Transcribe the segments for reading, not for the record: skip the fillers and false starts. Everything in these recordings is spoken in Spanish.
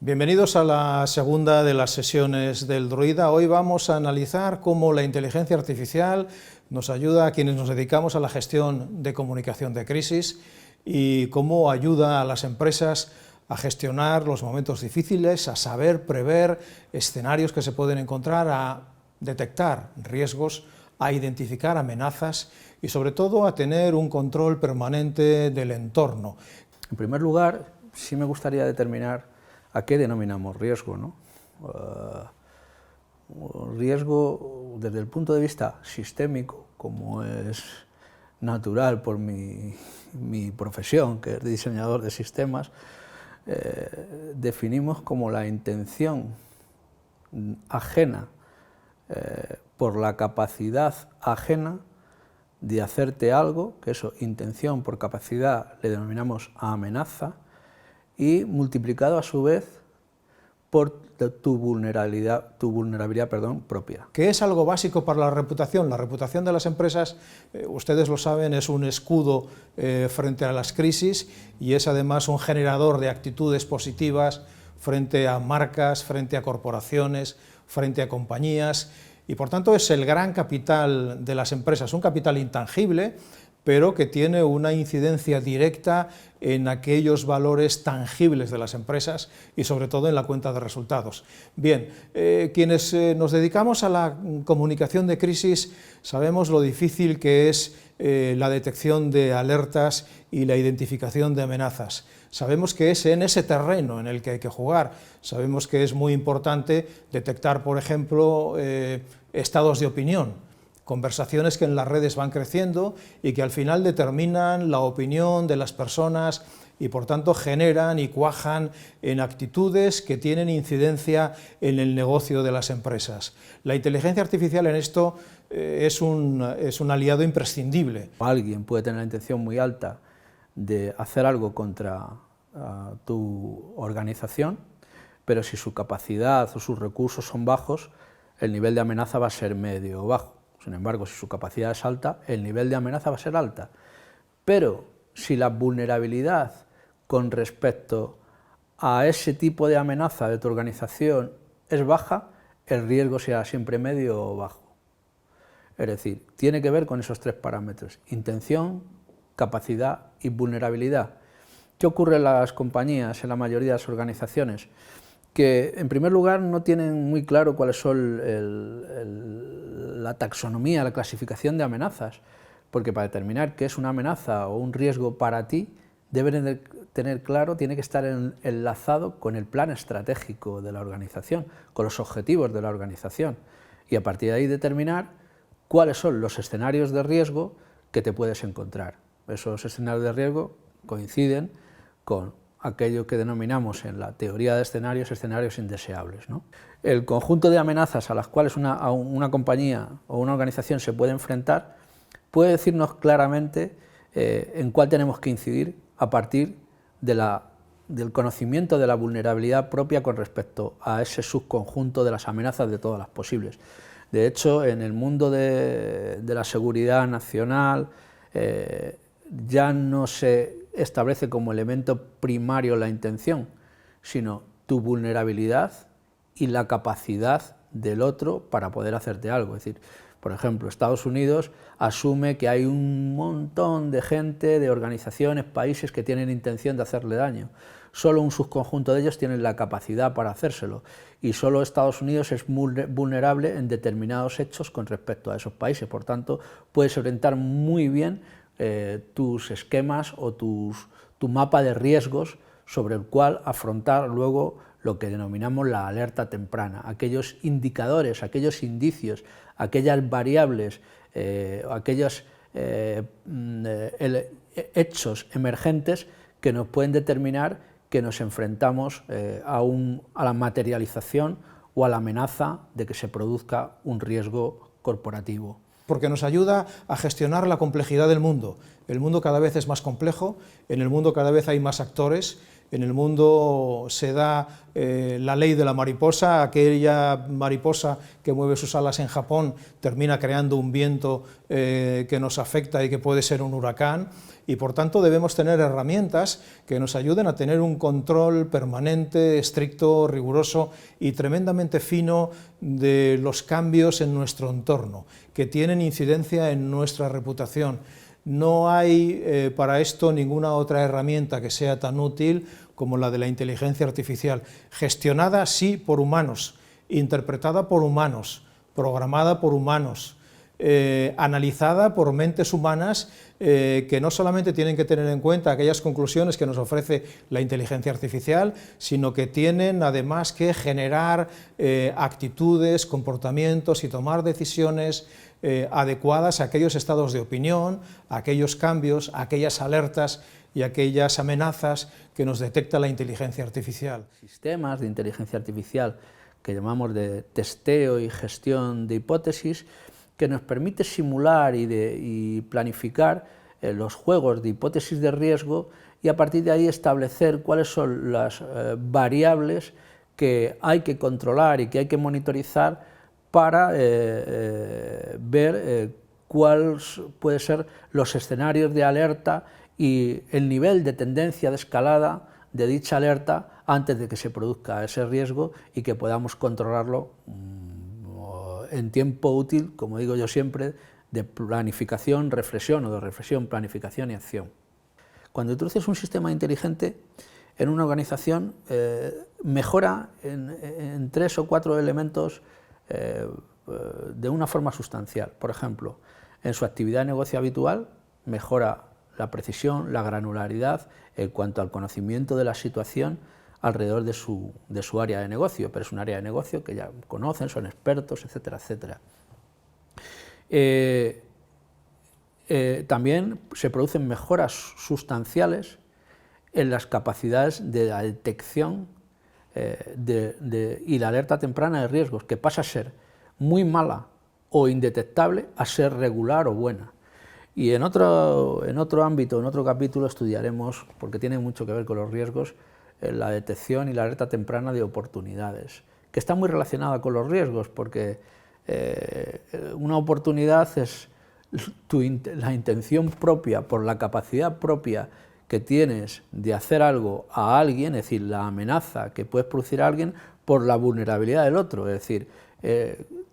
Bienvenidos a la segunda de las sesiones del Druida. Hoy vamos a analizar cómo la inteligencia artificial nos ayuda a quienes nos dedicamos a la gestión de comunicación de crisis y cómo ayuda a las empresas a gestionar los momentos difíciles, a saber prever escenarios que se pueden encontrar, a detectar riesgos, a identificar amenazas y sobre todo a tener un control permanente del entorno. En primer lugar, sí me gustaría determinar a qué denominamos riesgo, ¿no? Riesgo desde el punto de vista sistémico, como es natural por mi profesión, que es de diseñador de sistemas, definimos como la intención ajena por la capacidad ajena de hacerte algo, que eso, intención por capacidad, le denominamos amenaza, y multiplicado a su vez por tu vulnerabilidad propia. Que es algo básico para la reputación. La reputación de las empresas, ustedes lo saben, es un escudo frente a las crisis y es además un generador de actitudes positivas frente a marcas, frente a corporaciones, frente a compañías, y por tanto es el gran capital de las empresas, un capital intangible, pero que tiene una incidencia directa en aquellos valores tangibles de las empresas y sobre todo en la cuenta de resultados. Bien, quienes nos dedicamos a la comunicación de crisis sabemos lo difícil que es la detección de alertas y la identificación de amenazas. Sabemos que es en ese terreno en el que hay que jugar. Sabemos que es muy importante detectar, por ejemplo, estados de opinión, conversaciones que en las redes van creciendo y que al final determinan la opinión de las personas y por tanto generan y cuajan en actitudes que tienen incidencia en el negocio de las empresas. La inteligencia artificial en esto es un aliado imprescindible. Alguien puede tener la intención muy alta de hacer algo contra tu organización, pero si su capacidad o sus recursos son bajos, el nivel de amenaza va a ser medio o bajo. Sin embargo, si su capacidad es alta, el nivel de amenaza va a ser alta. Pero si la vulnerabilidad con respecto a ese tipo de amenaza de tu organización es baja, el riesgo será siempre medio o bajo. Es decir, tiene que ver con esos tres parámetros: intención, capacidad y vulnerabilidad. ¿Qué ocurre en las compañías, en la mayoría de las organizaciones? Que en primer lugar no tienen muy claro cuáles son la taxonomía, la clasificación de amenazas, porque para determinar qué es una amenaza o un riesgo para ti, deben de tener claro, tiene que estar enlazado con el plan estratégico de la organización, con los objetivos de la organización, y a partir de ahí determinar cuáles son los escenarios de riesgo que te puedes encontrar. Esos escenarios de riesgo coinciden con aquello que denominamos en la teoría de escenarios indeseables, ¿no? El conjunto de amenazas a las cuales una compañía o una organización se puede enfrentar puede decirnos claramente en cuál tenemos que incidir a partir del conocimiento de la vulnerabilidad propia con respecto a ese subconjunto de las amenazas de todas las posibles. De hecho, en el mundo de la seguridad nacional ya no se establece como elemento primario la intención, sino tu vulnerabilidad y la capacidad del otro para poder hacerte algo. Es decir, por ejemplo, Estados Unidos asume que hay un montón de gente, de organizaciones, países que tienen intención de hacerle daño. Solo un subconjunto de ellos tienen la capacidad para hacérselo y solo Estados Unidos es vulnerable en determinados hechos con respecto a esos países. Por tanto, puedes orientar muy bien tus esquemas o tu mapa de riesgos sobre el cual afrontar luego lo que denominamos la alerta temprana, aquellos indicadores, aquellos indicios, aquellas variables, aquellos hechos emergentes que nos pueden determinar que nos enfrentamos a la materialización o a la amenaza de que se produzca un riesgo corporativo. Porque nos ayuda a gestionar la complejidad del mundo. El mundo cada vez es más complejo, en el mundo cada vez hay más actores En el mundo se da la ley de la mariposa, aquella mariposa que mueve sus alas en Japón termina creando un viento que nos afecta y que puede ser un huracán, y por tanto debemos tener herramientas que nos ayuden a tener un control permanente, estricto, riguroso y tremendamente fino de los cambios en nuestro entorno, que tienen incidencia en nuestra reputación. No hay para esto ninguna otra herramienta que sea tan útil como la de la inteligencia artificial, gestionada sí por humanos, interpretada por humanos, programada por humanos, analizada por mentes humanas que no solamente tienen que tener en cuenta aquellas conclusiones que nos ofrece la inteligencia artificial, sino que tienen además que generar actitudes, comportamientos y tomar decisiones adecuadas a aquellos estados de opinión, a aquellos cambios, a aquellas alertas y aquellas amenazas que nos detecta la inteligencia artificial. Sistemas de inteligencia artificial que llamamos de testeo y gestión de hipótesis, que nos permite simular y planificar los juegos de hipótesis de riesgo y a partir de ahí establecer cuáles son las variables que hay que controlar y que hay que monitorizar para ver cuáles pueden ser los escenarios de alerta y el nivel de tendencia de escalada de dicha alerta antes de que se produzca ese riesgo y que podamos controlarlo en tiempo útil, como digo yo siempre, de planificación, reflexión o de reflexión, planificación y acción. Cuando introduces un sistema inteligente en una organización, mejora en 3 o 4 elementos de una forma sustancial. Por ejemplo, en su actividad de negocio habitual mejora la precisión, la granularidad en cuanto al conocimiento de la situación alrededor de su área de negocio, pero es un área de negocio que ya conocen, son expertos, etcétera, etcétera. También se producen mejoras sustanciales en las capacidades de la detección y la alerta temprana de riesgos, que pasa a ser muy mala o indetectable a ser regular o buena. Y en otro ámbito, en otro capítulo, estudiaremos, porque tiene mucho que ver con los riesgos, la detección y la alerta temprana de oportunidades, que está muy relacionada con los riesgos, porque una oportunidad es la intención propia, por la capacidad propia que tienes de hacer algo a alguien, es decir, la amenaza que puedes producir a alguien por la vulnerabilidad del otro, es decir,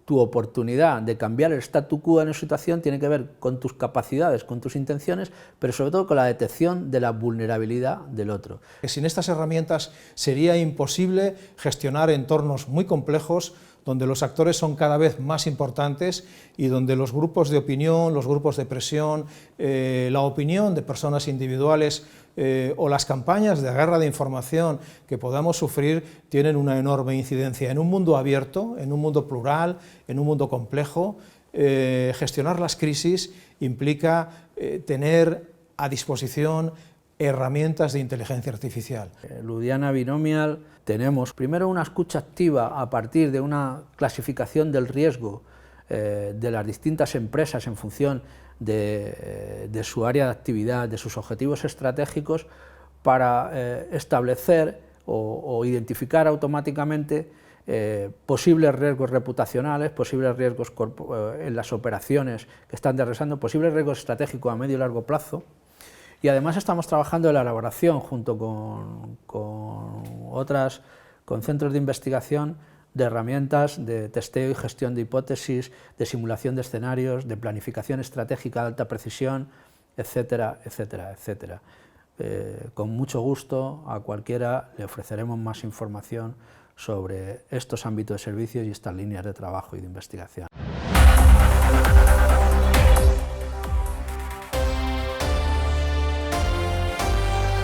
tu oportunidad de cambiar el statu quo en una situación tiene que ver con tus capacidades, con tus intenciones, pero sobre todo con la detección de la vulnerabilidad del otro. Sin estas herramientas sería imposible gestionar entornos muy complejos, donde los actores son cada vez más importantes y donde los grupos de opinión, los grupos de presión, la opinión de personas individuales o las campañas de guerra de información que podamos sufrir tienen una enorme incidencia. En un mundo abierto, en un mundo plural, en un mundo complejo, gestionar las crisis implica tener a disposición herramientas de inteligencia artificial. Ludiana Binomial tenemos primero una escucha activa a partir de una clasificación del riesgo de las distintas empresas en función de su área de actividad, de sus objetivos estratégicos, para establecer o identificar automáticamente posibles riesgos reputacionales, posibles riesgos en las operaciones que están realizando, posibles riesgos estratégicos a medio y largo plazo. Y además estamos trabajando en la elaboración, junto con centros de investigación, de herramientas de testeo y gestión de hipótesis, de simulación de escenarios, de planificación estratégica de alta precisión, etcétera, etcétera, etcétera. Con mucho gusto a cualquiera le ofreceremos más información sobre estos ámbitos de servicios y estas líneas de trabajo y de investigación.